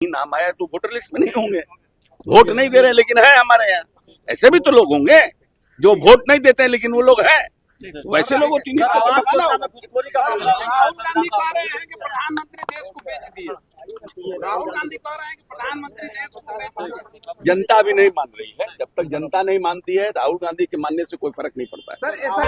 नाम आया तो वोटर लिस्ट में नहीं होंगे, वोट नहीं दे रहे लेकिन है हमारे यहाँ। ऐसे भी तो लोग होंगे जो वोट नहीं देते हैं लेकिन वो लोग हैं, वैसे लोगों की राहुल गांधी कह रहे हैं कि प्रधानमंत्री देश को बेच दिए। राहुल गांधी कह रहे हैं कि प्रधानमंत्री देश को बेच दिए। जनता भी नहीं मान रही है। जब तक जनता नहीं मानती है राहुल गांधी के मानने से कोई फर्क नहीं पड़ता है। सर ऐसा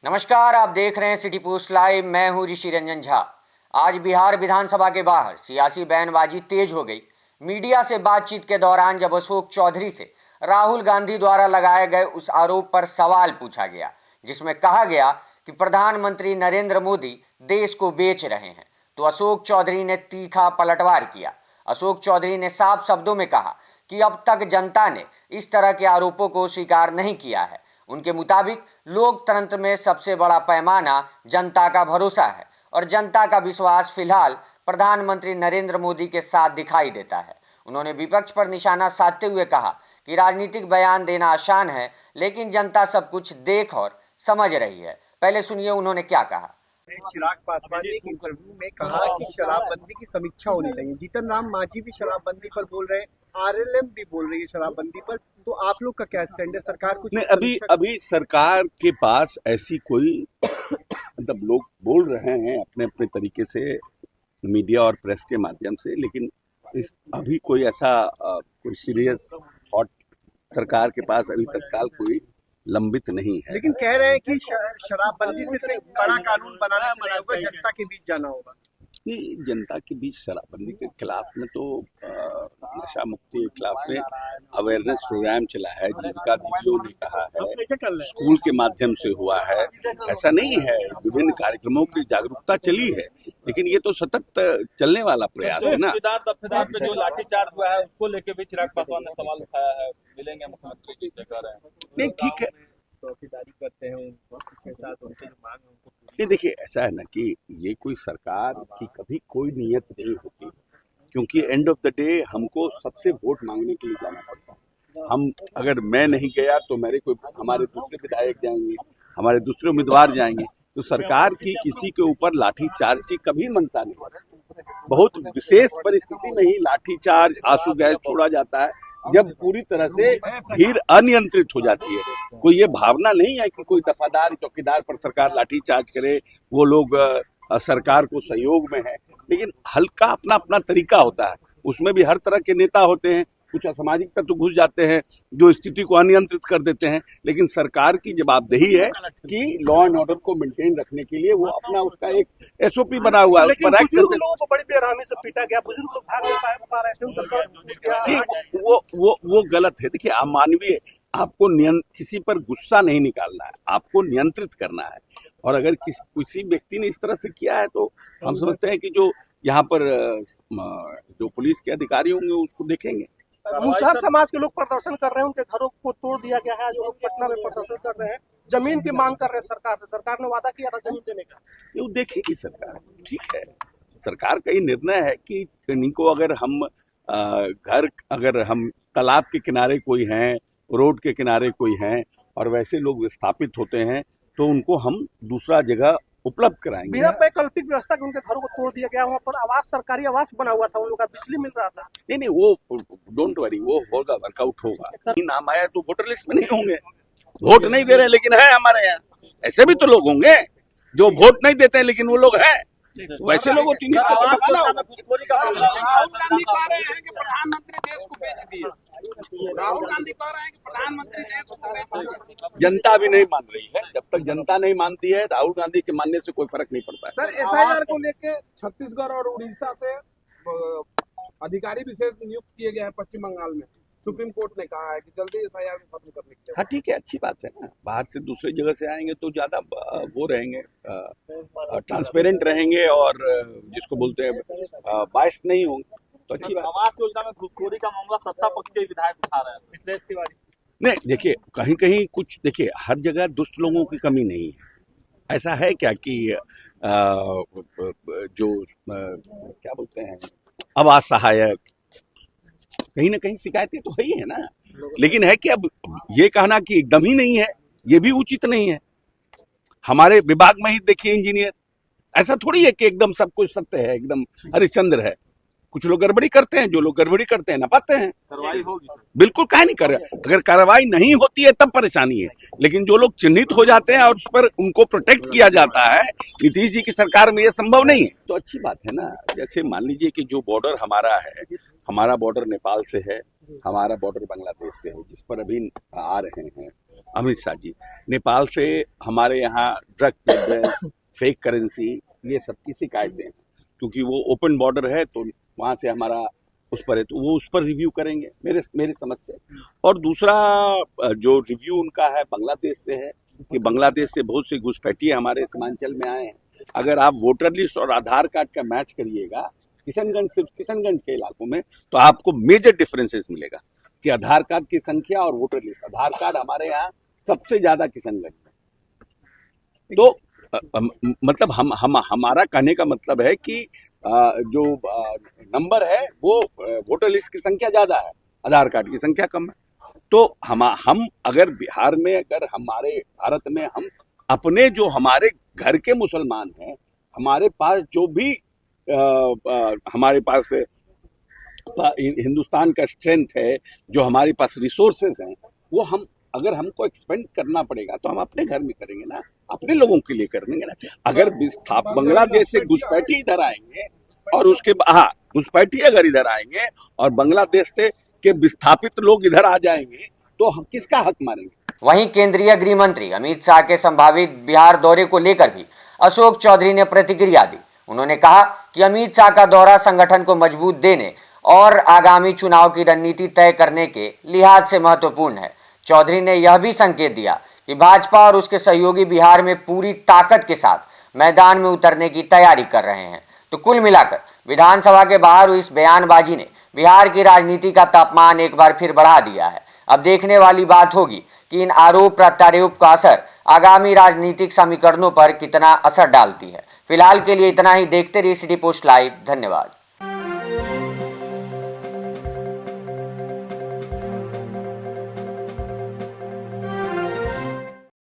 नमस्कार, आप देख रहे हैं सिटी पोस्ट लाइव। मैं हूं ऋषि रंजन झा। आज बिहार विधानसभा के बाहर सियासी बयानबाजी तेज हो गई। मीडिया से बातचीत के दौरान जब अशोक चौधरी से राहुल गांधी द्वारा लगाए गए उस आरोप पर सवाल पूछा गया जिसमें कहा गया कि प्रधानमंत्री नरेंद्र मोदी देश को बेच रहे हैं, तो अशोक चौधरी ने तीखा पलटवार किया। अशोक चौधरी ने साफ शब्दों में कहा कि अब तक जनता ने इस तरह के आरोपों को स्वीकार नहीं किया है। उनके मुताबिक लोकतंत्र में सबसे बड़ा पैमाना जनता का भरोसा है और जनता का विश्वास फिलहाल प्रधानमंत्री नरेंद्र मोदी के साथ दिखाई देता है। उन्होंने विपक्ष पर निशाना साधते हुए कहा कि राजनीतिक बयान देना आसान है, लेकिन जनता सब कुछ देख और समझ रही है। पहले सुनिए उन्होंने क्या कहा। चिराग पासवान ने एक इंटरव्यू में कहा कि शराबबंदी की समीक्षा होनी चाहिए। जीतन राम मांझी भी शराबबंदी पर बोल रहे हैं, आरएलएम भी बोल रही है शराबबंदी पर। तो आप लोग का क्या स्टैंड है? सरकार कुछ नहीं, अभी सरकार के पास ऐसी कोई मतलब लोग बोल रहे हैं अपने अपने तरीके से मीडिया और प्रेस के माध्यम से, लेकिन अभी कोई ऐसा कोई सीरियस थॉट सरकार के पास अभी तत्काल कोई लंबित नहीं है। लेकिन कह रहे हैं कि शराबबंदी सिर्फ एक बड़ा कानून बनाने से नहीं होगा, जनता के बीच जाना होगा। नहीं, जनता के बीच शराबबंदी के खिलाफ में तो नशा मुक्ति के खिलाफ में अवेयरनेस प्रोग्राम चला है, जीविका दीदियों ने कहा है, स्कूल के माध्यम से हुआ है। ऐसा नहीं है, विभिन्न कार्यक्रमों की जागरूकता चली है, लेकिन ये तो सतत चलने वाला प्रयास है ना। पे जो लाठीचार्ज हुआ है उसको लेके भी चिराग पासवान ने सवाल उठाया है। मिलेंगे मुख्यमंत्री जी से, कह रहे हैं नहीं ठीक है, चौकीदारी करते हैं उनके साथ, उनके जो मांग है उनको। नहीं देखिए, ऐसा है ना कि ये कोई सरकार की कभी कोई नियत नहीं होती, क्योंकि एंड ऑफ द डे हमको सबसे वोट मांगने के लिए जाना पड़ता है। हम अगर मैं नहीं गया तो हमारे दूसरे विधायक जाएंगे, हमारे दूसरे उम्मीदवार जाएंगे, तो सरकार की किसी के ऊपर लाठीचार्ज की कभी मंशा नहीं होती। बहुत विशेष परिस्थिति में ही लाठीचार्ज, आंसू गैस छोड़ा जाता है, जब पूरी तरह से भीड़ अनियंत्रित हो जाती है। कोई ये भावना नहीं है कि कोई दफादार चौकीदार पर सरकार लाठीचार्ज करे, वो लोग सरकार को सहयोग में है, लेकिन हल्का अपना अपना तरीका होता है। उसमें भी हर तरह के नेता होते हैं, कुछ असामाजिक तत्व घुस जाते हैं जो स्थिति को अनियंत्रित कर देते हैं, लेकिन सरकार की जवाबदेही है कि लॉ एंड ऑर्डर को मेंटेन रखने के लिए वो अपना उसका एक एसओपी बना हुआ है, उस पर एक्ट करते हैं। लोगों को बड़ी बेरहमी से पीटा गया, बुजुर्ग लोग भाग नहीं पा रहे थे। वो गलत है। देखिए, अमानवीय, आपको किसी पर गुस्सा नहीं निकालना है, आपको नियंत्रित करना है। और अगर किसी व्यक्ति ने इस तरह से किया है तो हम समझते हैं कि जो यहाँ पर जो पुलिस के अधिकारी होंगे उसको देखेंगे। मुसहर समाज के लोग प्रदर्शन कर रहे हैं, उनके घरों को तोड़ दिया गया है। जो लोग पटना में प्रदर्शन कर रहे हैं, जमीन की मांग कर रहे हैं सरकार से। सरकार ने वादा किया था जमीन देने का। ये देखेगी सरकार, ठीक है। सरकार का ये निर्णय है कि इनको अगर हम अगर हम तालाब के किनारे कोई हैं, रोड के किनारे कोई हैं और वैसे लोग विस्थापित होते हैं तो उनको हम दूसरा जगह उपलब्ध कराएंगे। बिना वैकल्पिक व्यवस्था के उनके घरों को तोड़ दिया गया। वहाँ पर आवास, सरकारी आवास बना हुआ था, उन लोगों का बिजली मिल रहा था। नहीं, वो डोंट वरी, वो होगा, वर्कआउट होगा। नाम आया तो वोटर लिस्ट में नहीं होंगे, वोट नहीं दे रहे लेकिन है हमारे यहाँ। ऐसे भी तो लोग होंगे जो वोट नहीं देते हैं लेकिन वो लोग हैं, वैसे लोगों की राहुल गांधी कह रहे हैं कि प्रधानमंत्री देश को बेच दिए। राहुल गांधी कह रहे हैं कि प्रधानमंत्री देश को बेच दिए। जनता भी नहीं मान रही है। जब तक जनता नहीं मानती है राहुल गांधी के मानने से कोई फर्क नहीं पड़ता है। सर, एसआईआर को लेके छत्तीसगढ़ और उड़ीसा से अधिकारी विशेष नियुक्त किए गए हैं पश्चिम बंगाल में। सुप्रीम कोर्ट ने कहा है कि जल्दी एसआईआर को खत्म करने के लिए। हाँ ठीक है, अच्छी बात है ना। बाहर से दूसरी जगह से आएंगे तो ज्यादा वो रहेंगे, ट्रांसपेरेंट रहेंगे और जिसको बोलते हैं बायस्ड नहीं होंगे, तो अच्छी बात। आवास योजना में घुसखोरी का मामला सत्ता पक्ष के विधायक उठा रहे हैं, मिथिलेश तिवारी। नहीं देखिए, कहीं कहीं कुछ देखिए, हर जगह दुष्ट लोगों की कमी नहीं है। ऐसा है क्या कि जो क्या बोलते हैं आवास सहायक, कहीं ना कहीं शिकायतें तो है ही है ना। लेकिन है कि अब ये कहना कि एकदम ही नहीं है, ये भी उचित नहीं है। हमारे विभाग में ही देखिए, इंजीनियर ऐसा थोड़ी है कि एकदम सब कुछ सत्य है, एकदम हरिश्चंद्र है। कुछ लोग गड़बड़ी करते हैं, जो लोग गड़बड़ी करते हैं नपाते हैं। कार्रवाई होगी। बिल्कुल काहे नहीं कर रहे। अगर कार्रवाई नहीं होती है तब परेशानी है, लेकिन जो लोग चिन्हित हो जाते हैं और उस पर उनको प्रोटेक्ट किया जाता है, नीतीश जी की सरकार में ये संभव नहीं है, तो अच्छी बात है ना। जैसे मान लीजिए कि जो बॉर्डर हमारा है, हमारा बॉर्डर नेपाल से है, हमारा बॉर्डर बांग्लादेश से है, जिस पर अभी आ रहे हैं अमित शाह जी। नेपाल से हमारे यहाँ ड्रग, फेक करेंसी, ये सब की शिकायतें हैं, क्योंकि वो ओपन बॉर्डर है तो वहाँ से हमारा उस पर है, तो वो उस पर रिव्यू करेंगे मेरे समझ से। और दूसरा जो रिव्यू उनका है बांग्लादेश से है, कि बांग्लादेश से बहुत से घुसपैठिए हमारे सीमांचल में आए हैं। अगर आप वोटर लिस्ट और आधार कार्ड का मैच करिएगा किशनगंज, सिर्फ किशनगंज के इलाकों में, तो आपको मेजर डिफरेंसेस मिलेगा कि आधार कार्ड की संख्या और वोटर लिस्ट। आधार कार्ड हमारे यहाँ सबसे ज्यादा किशनगंज में। तो मतलब हमारा कहने का मतलब है कि जो नंबर है वो वोटर लिस्ट की संख्या ज्यादा है, आधार कार्ड की संख्या कम है। तो हम अगर बिहार में, अगर हमारे भारत में हम अपने जो हमारे घर के मुसलमान हैं, हमारे पास जो भी हमारे पास हिंदुस्तान का स्ट्रेंथ है, जो हमारे पास रिसोर्सेज हैं, वो हम अगर हमको एक्सपेंड करना पड़ेगा तो हम अपने घर में करेंगे ना, अपने लोगों के लिए करेंगे ना। अगर बांग्लादेश से घुसपैठी इधर आएंगे और उसके घुसपैठी अगर इधर आएंगे और बांग्लादेश से के विस्थापित लोग इधर आ जाएंगे तो हम किसका हक मारेंगे। वहीं केंद्रीय गृह मंत्री अमित शाह के संभावित बिहार दौरे को लेकर भी अशोक चौधरी ने प्रतिक्रिया दी। उन्होंने कहा कि अमित शाह का दौरा संगठन को मजबूत देने और आगामी चुनाव की रणनीति तय करने के लिहाज से महत्वपूर्ण है। चौधरी ने यह भी संकेत दिया कि भाजपा और उसके सहयोगी बिहार में पूरी ताकत के साथ मैदान में उतरने की तैयारी कर रहे हैं। तो कुल मिलाकर विधानसभा के बाहर हुई इस बयानबाजी ने बिहार की राजनीति का तापमान एक बार फिर बढ़ा दिया है। अब देखने वाली बात होगी कि इन आरोप प्रत्यारोप का असर आगामी राजनीतिक समीकरणों पर कितना असर डालती है। फिलहाल के लिए इतना ही। देखते रहिए सिटी पोस्ट लाइव। धन्यवाद।